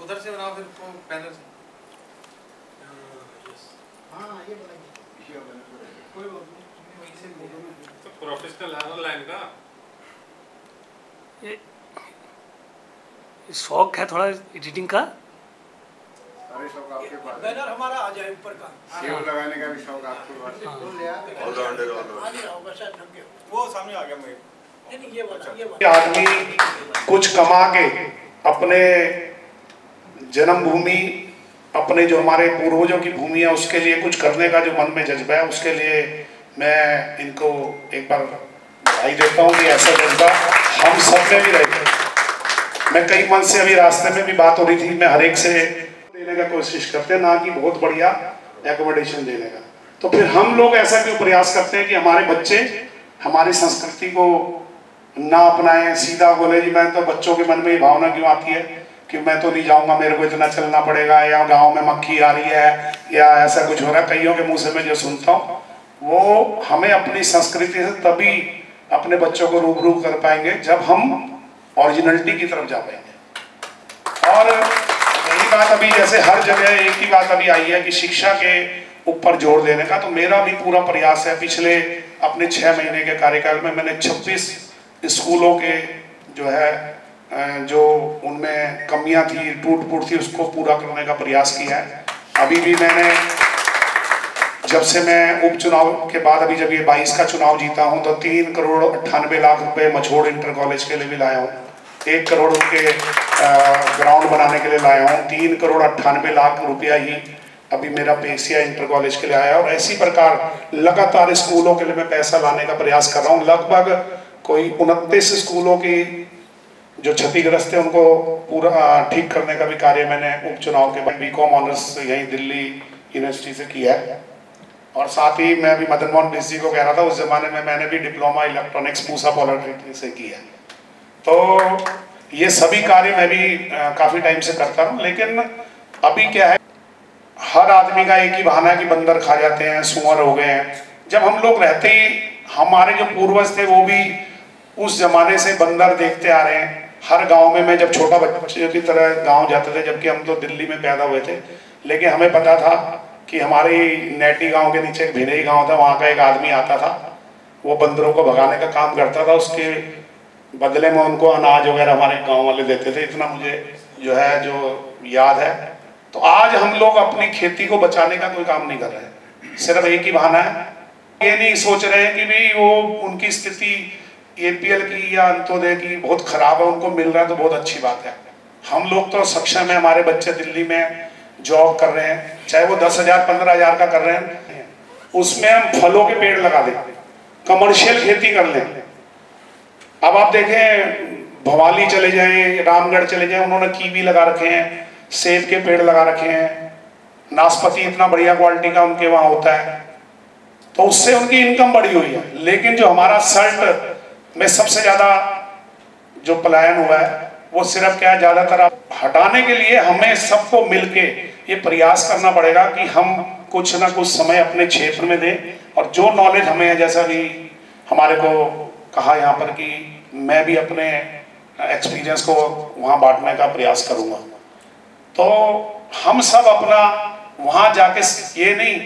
उधर से बनाओ फिर पैनल से। हाँ ये बनाइए, कोई बात नहीं, वहीं से तो प्रोफेशनल है ना लाइन का। ये शौक है थोड़ा एडिटिंग का। सारे शौक आपके पास। बैनर हमारा आ जाए ऊपर का, सेव लगाने का भी शौक आपके पास। वो सामने आ गया मुझे। ये आदमी कुछ कमा के अपने जन्मभूमि, अपने जो हमारे पूर्वजों की भूमि है, उसके लिए कुछ करने का जो मन में जज्बा है, उसके लिए मैं इनको एक बार बधाई देता हूँ कि ऐसा जज्बा हम सब में भी रहे। मैं कई मन से, अभी रास्ते में भी बात हो रही थी, मैं हर एक से देने का कोशिश करते हैं, ना कि बहुत बढ़िया एकोमोडेशन देने का। तो फिर हम लोग ऐसा क्यों प्रयास करते हैं कि हमारे बच्चे हमारी संस्कृति को ना अपनाएं, सीधा बोले जी। मैं तो बच्चों के मन में ये भावना क्यों आती है कि मैं तो नहीं जाऊंगा, मेरे को इतना चलना पड़ेगा, या गांव में मक्खी आ रही है, या ऐसा कुछ हो रहा है। कईयों के मुंह से मैं जो सुनता हूँ, वो हमें अपनी संस्कृति से तभी अपने बच्चों को रूबरू कर पाएंगे जब हम ओरिजिनलिटी की तरफ जा पाएंगे। और यही बात अभी जैसे हर जगह एक ही बात अभी आई है कि शिक्षा के ऊपर जोर देने का, तो मेरा भी पूरा प्रयास है। पिछले अपने 6 महीने के कार्यकाल में मैंने 26 स्कूलों के जो उनमें कमियां थी, टूट फूट थी, उसको पूरा करने का प्रयास किया है। अभी भी मैंने, जब से मैं उपचुनाव के बाद, अभी जब ये 22 का चुनाव जीता हूं, तो 3 करोड़ 98 लाख रुपए मझोड़ इंटर कॉलेज के लिए भी लाया हूँ। 1 करोड़ उनके ग्राउंड बनाने के लिए लाया हूँ। 3 करोड़ 98 लाख रुपया ही अभी मेरा पेशिया इंटर कॉलेज के लिए आया। और इसी प्रकार लगातार स्कूलों के लिए मैं पैसा लाने का प्रयास कर रहा हूँ। लगभग कोई 29 स्कूलों की जो क्षतिग्रस्त है उनको पूरा ठीक करने का भी कार्य मैंने उपचुनाव के बाद बीकॉम ऑनर्स यहीं दिल्ली यूनिवर्सिटी से किया है। और साथ ही मैं अभी मदन मोहन मिश्र जी को कह रहा था, उस जमाने में मैंने भी डिप्लोमा इलेक्ट्रॉनिक्स पूसा पॉलिटेक्निक से किया। तो ये सभी कार्य मैं भी काफ़ी टाइम से करता हूँ। लेकिन अभी क्या है, हर आदमी का एक ही बहाना है कि बंदर खा जाते हैं, सुअर हो गए हैं। जब हम लोग रहते ही, हमारे जो पूर्वज थे वो भी उस जमाने से बंदर देखते आ रहे हैं। हर गांव में, मैं जब छोटा बच्चे की तरह गांव जाते थे, जबकि हम तो दिल्ली में पैदा हुए थे, लेकिन हमें पता था कि हमारे नेटी गांव के नीचे एक भिनई गांव था, वहाँ का एक आदमी आता था, वो बंदरों को भगाने का काम करता था। उसके बदले में उनको अनाज वगैरह हमारे गाँव वाले देते थे। इतना मुझे जो याद है। तो आज हम लोग अपनी खेती को बचाने का कोई काम नहीं कर रहे, सिर्फ एक ही बहाना है। ये नहीं सोच रहे हैं कि भाई वो उनकी स्थिति APL की या अंत्योदय की बहुत खराब है, उनको मिल रहा है तो बहुत अच्छी बात है। हम लोग तो सक्षम है, हमारे बच्चे दिल्ली में जॉब कर रहे हैं, चाहे वो 10,000 15,000 का कर रहे हैं, उसमें हम फलों के पेड़ लगा दें, कमर्शियल खेती कर लें। अब आप देखें, भवाली चले जाएं, रामगढ़ चले जाएं, उन्होंने कीवी लगा रखे हैं, सेब के पेड़ लगा रखे हैं, नाशपाती इतना बढ़िया क्वालिटी का उनके वहां होता है, तो उससे उनकी इनकम बढ़ी हुई है। लेकिन जो हमारा सल्ट में सबसे ज्यादा जो पलायन हुआ है, वो सिर्फ क्या है, ज्यादातर हटाने के लिए हमें सबको मिलके ये प्रयास करना पड़ेगा कि हम कुछ ना कुछ समय अपने क्षेत्र में दें। और जो नॉलेज हमें है, जैसा भी हमारे को कहा यहाँ पर, कि मैं भी अपने एक्सपीरियंस को वहाँ बांटने का प्रयास करूँगा। तो हम सब अपना वहाँ जाके ये नहीं,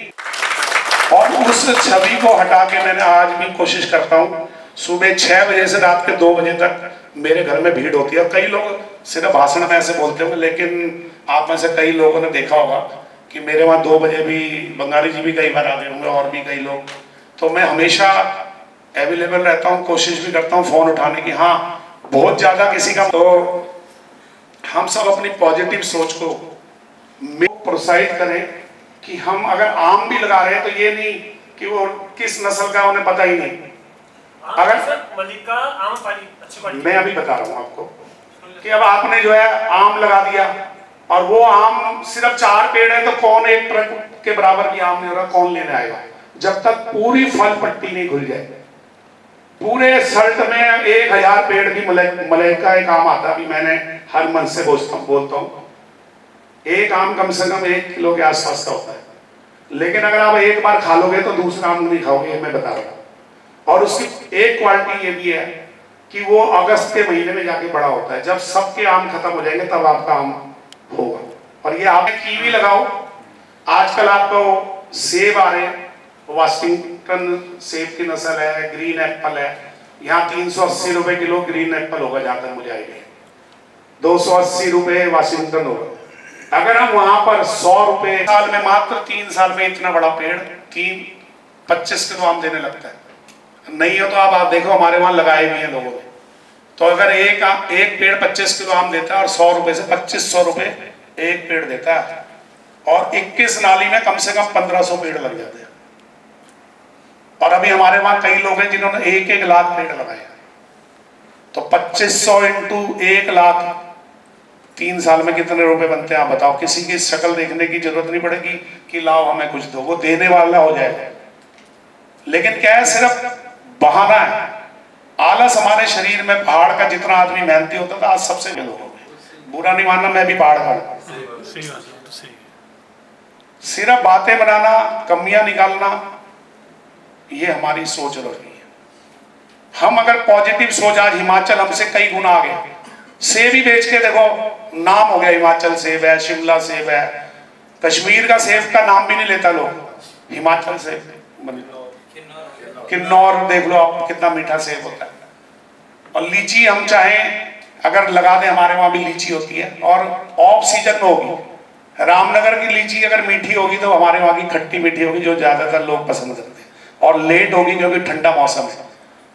और उस छवि को हटा के मैंने आज भी कोशिश करता हूँ, सुबह 6 बजे से रात के 2 बजे तक मेरे घर में भीड़ होती है। कई लोग सिर्फ भाषण में ऐसे बोलते होंगे, लेकिन आप में से कई लोगों ने देखा होगा कि मेरे वहाँ 2 बजे भी बंगाली जी भी कई बार आते होंगे, और भी कई लोग। तो मैं हमेशा अवेलेबल रहता हूँ, कोशिश भी करता हूँ फ़ोन उठाने की। हाँ, बहुत ज़्यादा किसी का, तो हम सब अपनी पॉजिटिव सोच को प्रोत्साहित करें कि हम अगर आम भी लगा रहे हैं तो ये नहीं कि वो किस नस्ल का उन्हें पता ही नहीं। अगर मलिका आम अच्छी मैं अभी बता रहा हूँ आपको कि अब आपने जो है आम लगा दिया, और वो आम सिर्फ 4 पेड़ है, तो कौन एक ट्रक के बराबर भी आम नहीं हो रहा, कौन लेने आएगा जब तक पूरी फल पट्टी नहीं खुल जाए। पूरे सल्ट में 1000 पेड़ की मलाइका एक आम आता, अभी मैंने हर मन से बोलता हूँ, एक आम कम से कम 1 किलो के आसपास का होता है। लेकिन अगर आप एक बार खा लोगे तो दूसरा आम नहीं खाओगे, मैं बता रहा हूँ। और उसकी एक क्वालिटी ये भी है कि वो अगस्त के महीने में जाके बड़ा होता है। जब सबके आम खत्म हो जाएंगे तब आपका आम होगा। और ये आप कीवी लगाओ, आजकल आपको सेब आ रहे हैं, वाशिंगटन सेब की नस्ल है, ग्रीन एप्पल है, यहाँ 380 रुपए किलो ग्रीन एप्पल होगा जहां तक मुझे आइडिया, 280 रुपए वाशिंगटन होगा। अगर हम वहां पर 100 रुपए साल में, मात्र 3 साल में इतना बड़ा पेड़ 25 किलो आम देने लगता है। नहीं हो तो आप देखो हमारे वहां लगाए भी हैं लोगों ने, तो अगर एक पेड़ 25 किलो आम देता है और 100 रुपए से 2500 रुपए एक पेड़ देता है, और 21 नाली में कम से कम 1500 पेड़ लग जाते हैं। और अभी हमारे वहां कई लोग हैं जिन्होंने 1-1 लाख पेड़ लगाए, तो 2500 इंटू 1 लाख 3 साल में कितने रुपए बनते हैं आप बताओ। किसी की शक्ल देखने की जरूरत नहीं पड़ेगी कि लाओ हमें कुछ दो, वो देने वाला हो जाएगा। लेकिन क्या है, सिर्फ बहाना है। आलस हमारे शरीर में, पहाड़ का जितना आदमी मेहनती होता था आज सबसे लोगों में, बुरा नहीं मानना, मैं भी पहाड़ का हूं। सिर्फ बातें बनाना, कमियां निकालना, ये हमारी सोच रही है। हम अगर पॉजिटिव सोच, आज हिमाचल हमसे कई गुना आगे, सेब ही बेच के देखो नाम हो गया, हिमाचल सेब है, शिमला सेब है, कश्मीर का सेब का नाम भी नहीं लेता लोग, हिमाचल सेब, किन्नौर देख लो आप कितना मीठा सेब होता है। और लीची हम चाहें अगर लगा दें, हमारे वहां भी लीची होती है और ऑफ सीजन में होगी। रामनगर की लीची अगर मीठी होगी तो हमारे वहां की खट्टी मीठी होगी, जो ज्यादातर लोग पसंद करते हैं। और लेट होगी क्योंकि ठंडा मौसम है।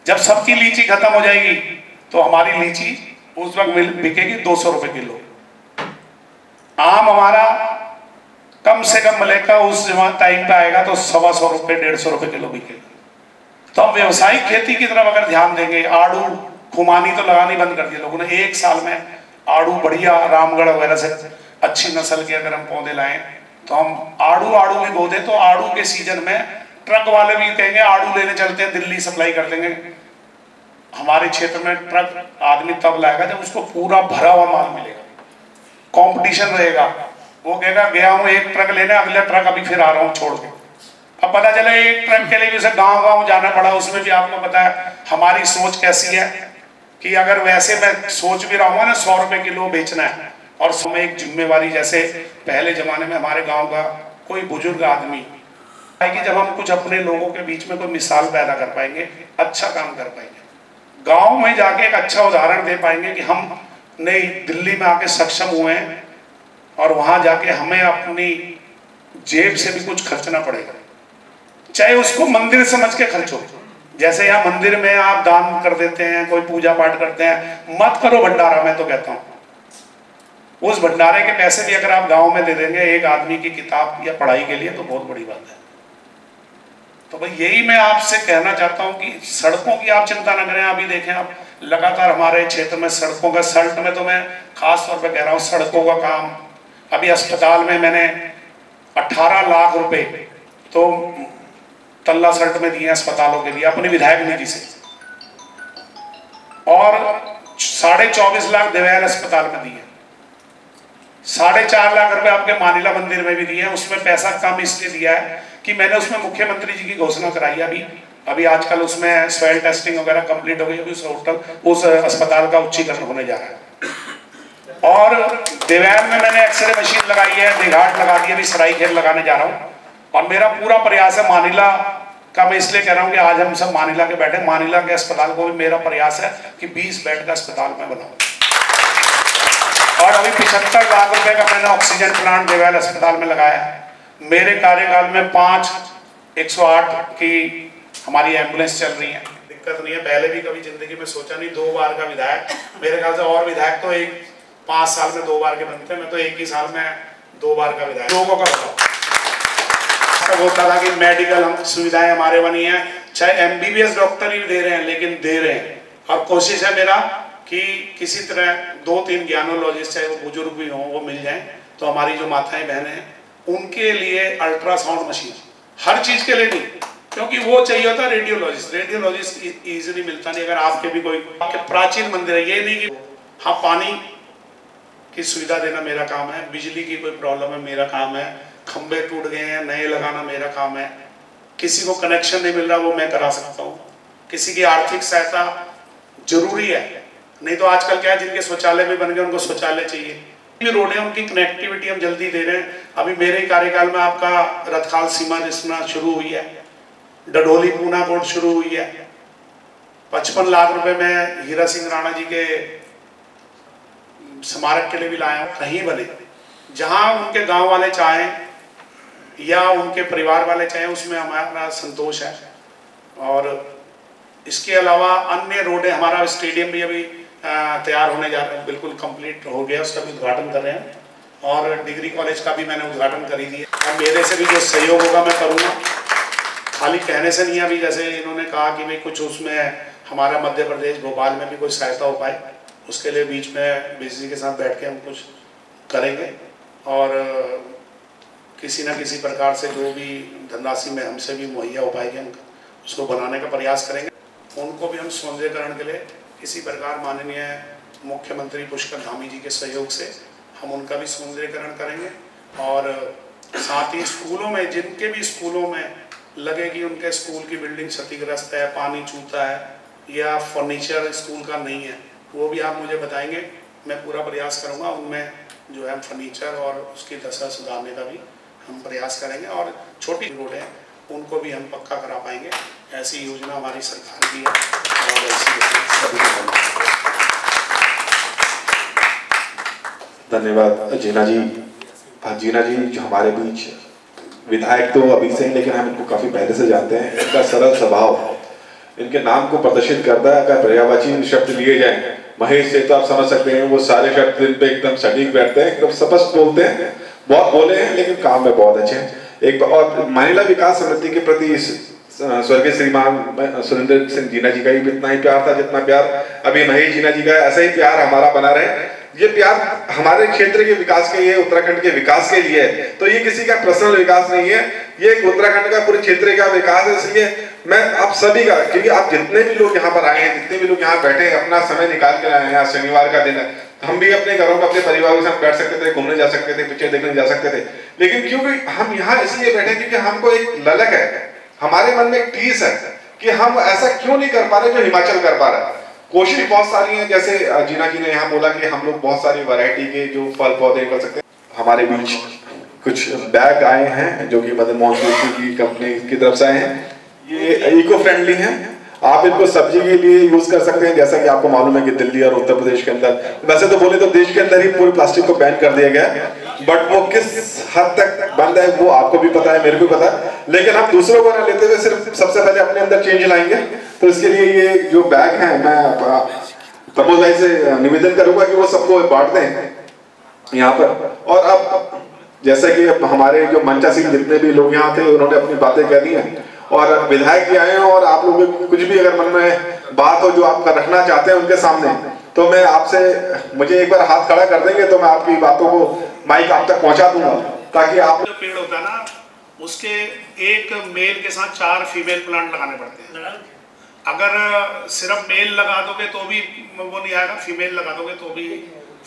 जब सबकी लीची खत्म हो जाएगी तो हमारी लीची उस वक्त बिकेगी 200 रुपए किलो। आम हमारा कम से कम मिलेगा, उस टाइम पे आएगा तो 125 रुपए 150 रुपए किलो बिकेगा। तो हम व्यवसायिक खेती की तरफ अगर ध्यान देंगे, आड़ू खुमानी तो लगानी बंद कर दी लोगों ने। 1 साल में आड़ू बढ़िया रामगढ़ वगैरह से अच्छी नस्ल के अगर हम पौधे लाएं तो हम आड़ू भी बो दें, तो आड़ू के सीजन में ट्रक वाले भी कहेंगे आड़ू लेने चलते हैं, दिल्ली सप्लाई कर देंगे। हमारे क्षेत्र में ट्रक आदमी तब लाएगा जब उसको पूरा भरा हुआ माल मिलेगा, कंपटीशन रहेगा। वो कहेगा गया हूं 1 ट्रक लेने, अगला ट्रक अभी फिर आ रहा हूं छोड़ के। अब पता चले 1 ट्रक के लिए भी उसे गांव जाना पड़ा, उसमें भी आपको पता है हमारी सोच कैसी है कि अगर वैसे मैं सोच भी रहा हूँ ना 100 रुपए किलो बेचना है, और समय एक जिम्मेवारी, जैसे पहले जमाने में हमारे गांव का कोई बुजुर्ग आदमी है कि जब हम कुछ अपने लोगों के बीच में कोई मिसाल पैदा कर पाएंगे, अच्छा काम कर पाएंगे, गांव में जाके एक अच्छा उदाहरण दे पाएंगे कि हम नहीं दिल्ली में आके सक्षम हुए हैं और वहां जाके हमें अपनी जेब से भी कुछ खर्चना पड़ेगा, चाहे उसको मंदिर समझ के खर्च हो। जैसे यहाँ मंदिर में आप दान कर देते हैं, कोई पूजा पाठ करते हैं, मत करो भंडारा। मैं तो कहता हूँ उस भंडारे के पैसे भी अगर आप गांव में दे देंगे एक आदमी की किताब या पढ़ाई के लिए, तो बहुत बड़ी बात है। तो भाई यही मैं आपसे कहना चाहता हूँ कि सड़कों की आप चिंता न करें। अभी देखें आप लगातार हमारे क्षेत्र में सड़कों का, सल्ट में तो मैं खास तौर पर कह रहा हूँ सड़कों का काम। अभी अस्पताल में मैंने 18 लाख रुपए तो तल्ला सल्ट में दिए अस्पतालों के लिए अपनी विधायक निधि से, और 24.5 लाख देवयाल अस्पताल में दिए, 4.5 लाख रुपए आपके मानिला मंदिर में भी दिए हैं। उसमें पैसा कम इसलिए दिया है कि मैंने उसमें मुख्यमंत्री जी की घोषणा कराई है। अभी आजकल उसमें सॉइल टेस्टिंग वगैरह कंप्लीट हो गई, उस अस्पताल का उच्चीकरण होने जा रहा है। और देवयाल में मैंने एक्सरे मशीन लगाई है, देघाट लगा दी, अभी सरायखेल लगाने जा रहा हूँ। और मेरा पूरा प्रयास है मानिला का, मैं इसलिए कह रहा हूँ कि आज हम सब मानिला के बैठे, मानिला के अस्पताल को भी मेरा प्रयास है कि 20 बेड का अस्पताल में बनाऊं। और अभी 75 लाख रुपए का मैंने ऑक्सीजन प्लांट देवयाल अस्पताल में लगाया है। मेरे कार्यकाल में 5 108 की हमारी एम्बुलेंस चल रही है, दिक्कत नहीं है। पहले भी कभी जिंदगी में सोचा नहीं, 2 बार का विधायक, मेरे ख्याल से और विधायक तो 5 साल में 2 बार के बनते हैं, मैं तो 1 ही साल में 2 बार का विधायक। लोगों का बताओ होता था कि मेडिकल हम सुविधाएं हमारे बनी हैं, चाहे MBBS डॉक्टर ही दे रहे हैं, लेकिन दे रहे हैं। और कोशिश है मेरा कि किसी तरह 2-3 ज्ञानोलॉजिस्ट, चाहे वो बुजुर्ग भी हों, वो मिल जाएं। तो हमारी जो माताएं बहनें हैं उनके लिए अल्ट्रासाउंड मशीन, हर चीज के लिए नहीं, क्योंकि वो चाहिए होता रेडियोलॉजिस्ट इजीली मिलता नहीं। अगर आपके भी कोई प्राचीन मंदिर है, ये नहीं कि हाँ पानी की सुविधा देना मेरा काम है, बिजली की कोई प्रॉब्लम है मेरा काम है, खंबे टूट गए हैं नए लगाना मेरा काम है, किसी को कनेक्शन नहीं मिल रहा वो मैं करा सकता हूँ, किसी की आर्थिक सहायता जरूरी है। नहीं तो आजकल क्या है, जिनके शौचालय भी बन गए उनको शौचालय चाहिए, भी रोड है उनकी कनेक्टिविटी हम जल्दी दे रहे हैं। अभी मेरे कार्यकाल में आपका रतखाल सीमा रिसना शुरू हुई है, डडोली पूना कोट शुरू हुई है, 55 लाख रुपए में हीरा सिंह राणा जी के स्मारक के लिए भी लाया हूँ। कहीं बने जहां उनके गांव वाले चाहें या उनके परिवार वाले चाहें, उसमें हमारा संतोष है। और इसके अलावा अन्य रोडें, हमारा स्टेडियम भी अभी तैयार होने जा रहा है, बिल्कुल कंप्लीट हो गया, उसका भी उद्घाटन कर रहे हैं। और डिग्री कॉलेज का भी मैंने उद्घाटन कर ही दिया। और मेरे से भी जो सहयोग होगा मैं करूँगा, खाली कहने से नहीं। अभी जैसे इन्होंने कहा कि भाई कुछ उसमें हमारा मध्य प्रदेश भोपाल में भी कोई सहायता हो पाए, उसके लिए बीच में बीसी के साथ बैठ के हम कुछ करेंगे। और किसी न किसी प्रकार से जो भी धनराशि में हमसे भी मुहैया हो पाएगी, हम उसको बनाने का प्रयास करेंगे। उनको भी हम सौंदर्यकरण के लिए किसी प्रकार माननीय मुख्यमंत्री पुष्कर धामी जी के सहयोग से हम उनका भी सौंदर्यकरण करेंगे। और साथ ही स्कूलों में, जिनके भी स्कूलों में लगे कि उनके स्कूल की बिल्डिंग क्षतिग्रस्त है, पानी चूता है या फर्नीचर स्कूल का नहीं है, वो भी आप मुझे बताएंगे, मैं पूरा प्रयास करूँगा उनमें जो है फर्नीचर और उसकी दशा सुधारने का भी हम प्रयास करेंगे। और छोटी रोड है उनको भी हम पक्का करा पाएंगे। ऐसी योजना हमारी सरकार की है और धन्यवाद जीना जी। जीना जी जो हमारे बीच विधायक तो अभी से हैं, लेकिन हम इनको काफ़ी पहले से जानते हैं। इनका सरल स्वभाव इनके नाम को प्रदर्शित करता है। अगर पर्यायवाची शब्द लिए जाएं महेश से, तो आप समझ सकते हैं वो सारे शब्द इन पे एकदम सटीक बैठते हैं, एकदम स्पष्ट बोलते हैं। बहुत बोले हैं लेकिन काम में बहुत अच्छे हैं। एक और महिला विकास समिति के प्रति स्वर्गीय श्रीमान सुरेंद्र सिंह जीना जी का भी इतना ही प्यार था जितना प्यार अभी महेश जीना जी का। ऐसा ही प्यार हमारा बना रहे। ये प्यार हमारे क्षेत्र के विकास के लिए, उत्तराखंड के विकास के लिए है। तो ये किसी का पर्सनल विकास नहीं है, ये उत्तराखंड का पूरे क्षेत्र का विकास है। इसलिए मैं आप सभी का, क्योंकि आप जितने भी लोग यहाँ पर आए हैं, जितने भी लोग यहाँ बैठे हैं, अपना समय निकाल के आए हैं। आज शनिवार का दिन है, हम भी अपने घरों में अपने परिवार के साथ बैठ सकते थे, घूमने जा सकते थे, पिक्चर देखने जा सकते थे, लेकिन क्योंकि हम यहाँ इसलिए बैठे क्योंकि हमको एक ललक है, हमारे मन में एक टीस है कि हम ऐसा क्यों नहीं कर पा रहे जो हिमाचल कर पा रहा है। कोशिश बहुत सारी है, जैसे जीना जी ने यहाँ बोला कि हम लोग बहुत सारी वैरायटी के जो फल पौधे कर सकते हैं। हमारे बीच कुछ बैग आए हैं जो कि मदन मोहन जोशी की कंपनी की तरफ से आए हैं। ये इको फ्रेंडली हैं, आप इनको सब्जी के लिए यूज कर सकते हैं। जैसा कि आपको मालूम है कि दिल्ली और उत्तर प्रदेश के अंदर, वैसे तो बोले तो देश के अंदर ही पूरे प्लास्टिक को बैन कर दिया गया है, बट वो किस हद तक बंद है वो आपको भी पता है, मेरे को पता है। लेकिन हम दूसरों को ना लेते हुए सिर्फ सबसे पहले अपने अंदर चेंज लाएंगे। तो इसके लिए ये जो बैग है, मैं प्रमोद भाई से निवेदन करूंगा कि वो सबको बांट दें यहाँ पर। और अब जैसे कि हमारे जो मंचासीन जितने भी लोग यहाँ थे उन्होंने अपनी बातें कह दी हैं, और विधायक जी आए हैं, और आप लोगों को कुछ भी अगर मन में बात हो जो आप रखना चाहते हैं उनके सामने, तो मैं आपसे, मुझे एक बार हाथ खड़ा कर देंगे तो मैं आपकी बातों को माइक आप तक पहुंचा दूंगा, ताकि आप। जो पेड़ होता है ना, उसके एक मेल के साथ 4 फीमेल प्लांट लगाने पड़ते हैं। अगर सिर्फ मेल लगा दोगे तो भी वो नहीं आएगा, फीमेल लगा दोगे तो भी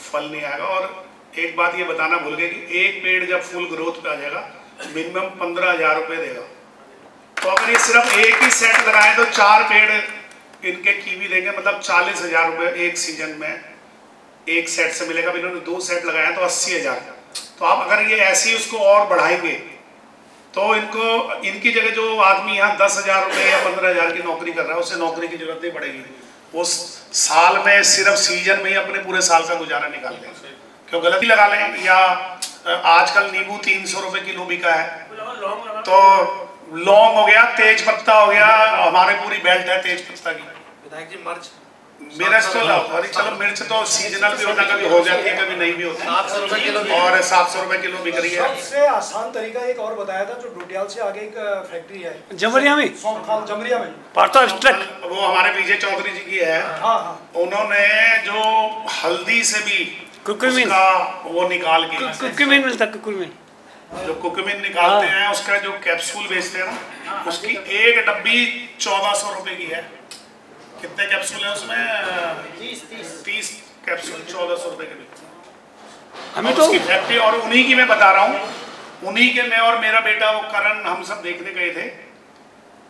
फल नहीं आएगा। और एक बात ये बताना भूल गए कि एक पेड़ जब फुल ग्रोथ पे आ जाएगा मिनिमम 15,000 रुपये देगा। तो अगर ये सिर्फ एक ही सेट लगाए तो 4 पेड़ इनके कीवी देंगे, मतलब 40,000 रुपये एक सीजन में एक सेट से मिलेगा। इन्होंने 2 सेट लगाया तो 80,000। तो आप अगर ये ऐसे ही उसको और बढ़ाएंगे तो इनको, इनकी जगह जो आदमी यहाँ 10,000 रुपये या 15,000 की नौकरी कर रहा है, उसे नौकरी की जरूरत नहीं पड़ेगी। वो साल में सिर्फ सीजन में ही अपने पूरे साल का गुजारा निकाल लें। क्यों गलती लगा लें, या आजकल नींबू 300 रुपये किलो बिका है, तो लौंग हो गया, तेज पत्ता हो गया, हमारे पूरी बेल्ट है तेज पत्ता की। विधायक जी मिर्च, मिर्च तो अरे चलो, मिर्च तो सीजनल भी होता, कभी हो जाती है कभी नहीं भी होती। 700 रुपये किलो, और 700 रुपये किलो बिक रही है। सबसे आसान तरीका एक और बताया था, जो डोडियाल से आगे एक फैक्ट्री है जमरिया में, जमरिया में, पार्थ एब्स्ट्रैक्ट, वो हमारे विजय चौधरी जी की है। हाँ हाँ, उन्होंने जो हल्दी से भी कुकुरमीन, वो निकाल के, कुकुरमीन मिलता, कुकुरमीन जो कुकुरमीन निकालते हैं उसका जो कैप्सूल बेचते हैं ना, उसकी एक डब्बी 1400 रुपये की है। कितने कैप्सूल है उसमें? 30 कैप्सूल 1400 रुपये के भी। हमें तो उसकी फैक्ट्री, और उन्हीं की मैं बता रहा हूँ, उन्हीं के, मैं और मेरा बेटा वो करण, हम सब देखने गए थे।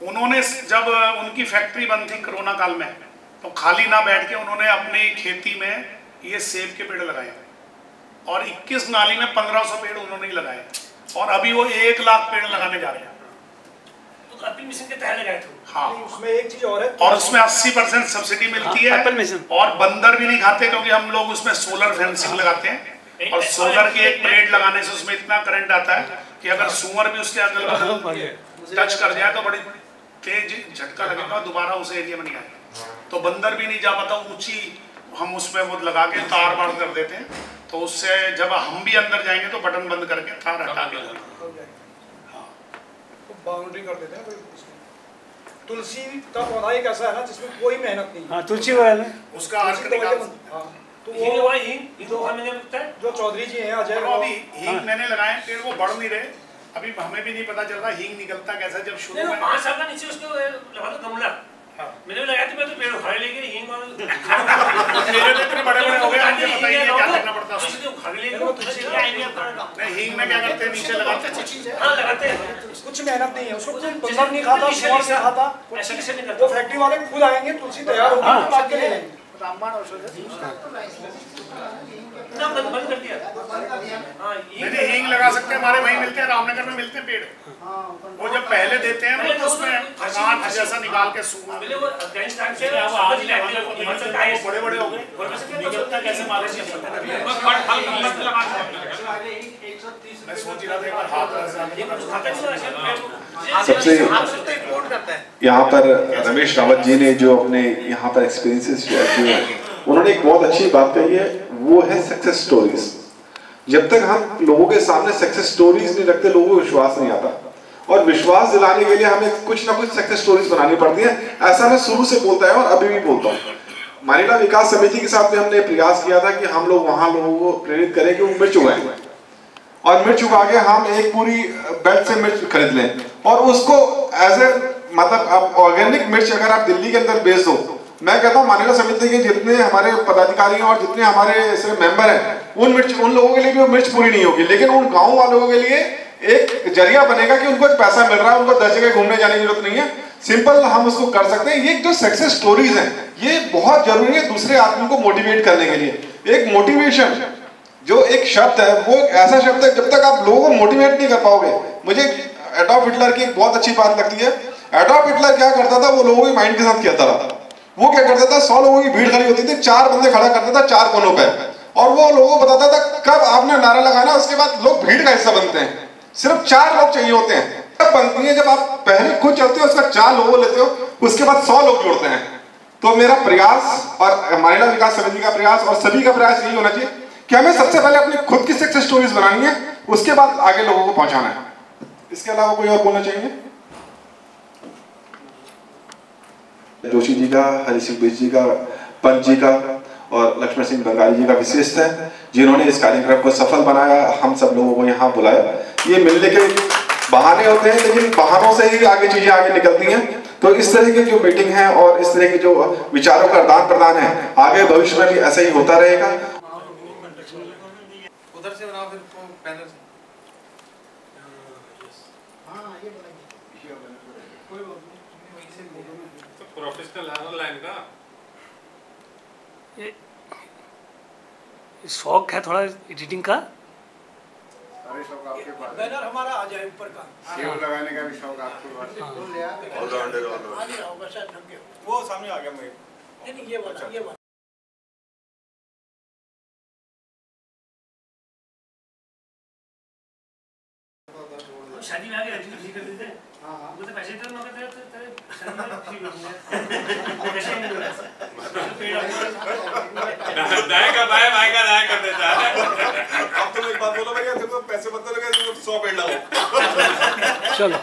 उन्होंने जब उनकी फैक्ट्री बंद थी कोरोना काल में, तो खाली ना बैठ के उन्होंने अपनी खेती में ये सेब के पेड़ लगाए और 21 नाली में 1500 पेड़ उन्होंने ही लगाए और अभी वो 1 लाख पेड़ लगाने जा रहे हैं। तो अपनी मिशन के तहत लगाए थे। हाँ, उसमें एक चीज और है, और उसमें 80% सब्सिडी मिलती है एप्पल मिशन। और बंदर भी नहीं खाते क्योंकि हम लोग उसमें सोलर फेंसिंग लगाते हैं और सोलर की एक प्लेट लगाने से उसमें इतना करंट आता है कि अगर सुअर भी उसके अगल बगल टच कर जाए तो बड़ी तेज झटका लगेगा, दोबारा उस एरिया में नहीं आएगा। तो बंदर भी नहीं जा पाता, ऊंची हम उसमें वो लगा के तार बार कर देते हैं, तो उससे जब हम भी अंदर जाएंगे तो बटन बंद करके तार हटा देंगे। बाउंड्री कर देते हैं कोई उसमें। तुलसी का पौधा एक ऐसा है ना जिसमें कोई मेहनत नहीं है। हाँ, तुलसी वाला उसका अर्क तुलसी निकाल तो हाँ, तो ये वो भाई ये 2 महीने लगता है। जो चौधरी जी हैं अजय, चलो अभी हींग मैंने लगाए हैं, पेड़ वो बढ़ नहीं रहे, अभी हमें भी नहीं पता चल रहा हींग निकलता कैसा। जब शुरू में 5 साल का नीचे उसको लगा दो गमला। मैंने भी लगाया था, मैं तो पेड़ उखाड़ लेके हींग और मेरे तो इतने बड़े बड़े हो गए, मुझे पता ही नहीं क्या करना पड़ता है। उसको उखाड़ लेके तुलसी का आइडिया करना। नहीं, हींग में क्या करते हैं, नीचे लगाते हैं। हाँ, लगाते हैं। कुछ मेहनत नहीं है, उसको कोई बंदर नहीं खाता, सुअर से खाता। ऐसे कैसे नहीं करता? वो फैक्ट्री वाले खुद आएंगे, तुलसी तैयार होगी तो काट के ले जाएंगे। रामबाण औषध ना बंद कर दिया। हाँ, नहीं, हींग लगा सकते हैं, हमारे वहीं मिलते हैं, रामनगर में मिलते हैं पेड़। वो जब पहले देते हैं तो उसमें कांच जैसा निकाल के सूखा पहले वो अफगानिस्तान से समझ लेते हैं, हिमाचल का है, बड़े बड़े हो गए, और वैसे क्या निकलता कैसे मारे से मैं सोच रहा था एक बार हाथ सबसे यहाँ पर रमेश रावत जी ने जो अपने यहाँ पर एक्सपीरियंसेस शेयर किए हैं, उन्होंने एक बहुत अच्छी बात कही है, वो है सक्सेस स्टोरीज। जब तक हम लोगों के सामने सक्सेस स्टोरीज नहीं रखते, लोगों को विश्वास नहीं आता, और विश्वास दिलाने के लिए हमें कुछ ना कुछ सक्सेस स्टोरीज बनानी पड़ती हैं। ऐसा मैं शुरू से बोलता है और अभी भी बोलता हूँ। मानिला विकास समिति के साथ में हमने प्रयास किया था कि हम लोग वहाँ लोगों को प्रेरित करें कि वो मिर्च उगाएं, और मिर्च उगा के हम एक पूरी बेल्ट से मिर्च खरीद लें और उसको एज ए मतलब अब ऑर्गेनिक मिर्च अगर आप दिल्ली के अंदर बेच दो, मैं कहता हूँ मानिला समिति के जितने हमारे पदाधिकारी हैं और जितने हमारे ऐसे मेंबर हैं, उन लोगों के लिए भी वो मिर्च पूरी नहीं होगी, लेकिन उन गाँव वालों के लिए एक जरिया बनेगा कि उनको एक पैसा मिल रहा है, उनको 10 जगह घूमने जाने की जरूरत नहीं है, सिंपल हम उसको कर सकते हैं। ये जो सक्सेस स्टोरीज हैं, ये बहुत जरूरी है दूसरे आदमी को मोटिवेट करने के लिए। एक मोटिवेशन जो एक शब्द है, वो ऐसा शब्द है, जब तक आप लोगों को मोटिवेट नहीं कर पाओगे। मुझे एडॉल्फ हिटलर की एक बहुत अच्छी बात लगती है। एडॉल्फ हिटलर क्या करता था, वो लोगों की माइंड के साथ खेलता था। वो क्या करता था, 100 लोगों की भीड़ खड़ी होती थी, 4 बंदे खड़ा करता था 4 कोनों पे, और वो लोगों को बताता था कब आपने नारा लगाना, उसके बाद लोग भीड़ का हिस्सा बनते हैं। सिर्फ 4 लोग चाहिए होते हैं, तब बनती है जब आप पहले खुद चलते हो, उसका 4 लोगों लेते हो, उसके बाद 100 लोग जोड़ते हैं। तो मेरा प्रयास और मानिला विकास समिति का प्रयास और सभी का प्रयास यही होना चाहिए कि हमें सबसे पहले अपनी खुद की सक्सेस स्टोरीज बनानी है, उसके बाद आगे लोगों को पहुंचाना है। इसके अलावा कोई और बोलना चाहिए? जोशी जी का, हरि सिंह बिष्ट जी का, पंत जी का और लक्ष्मण सिंह बंगाली जी का विशेष है, जिन्होंने इस कार्यक्रम को सफल बनाया, हम सब लोगों को यहाँ बुलाया। ये मिलने के बहाने होते हैं, लेकिन बहानों से ही आगे चीजें आगे निकलती हैं। तो इस तरह की जो मीटिंग है और इस तरह की जो विचारों का आदान प्रदान है, आगे भविष्य में भी ऐसा ही होता रहेगा। उधर से बनाओ फिर पैनल से। हाँ, ये बनाएंगे। कोई बात नहीं, वहीं से तो प्रोफेशनल है लाइन का। ये शौक है थोड़ा एडिटिंग का। सारे शौक आपके पास है। बैनर हमारा आ जाए ऊपर का। सेव लगाने का भी शौक आपके पास है। वो सामने आ गया मैं। नहीं, ये वाला शादी में आके रजिस्ट्री कर देते हैं। हाँ, वो तो पैसे तो ना करते तो तेरे शादी में फ्री हो गया। पैसे नहीं मिल रहा। दाएं का दाएं कर देता है। अब तुम एक बात बोलो भैया, देखो पैसे बदल गए तो 100 पेड़ लगाओ। चलो।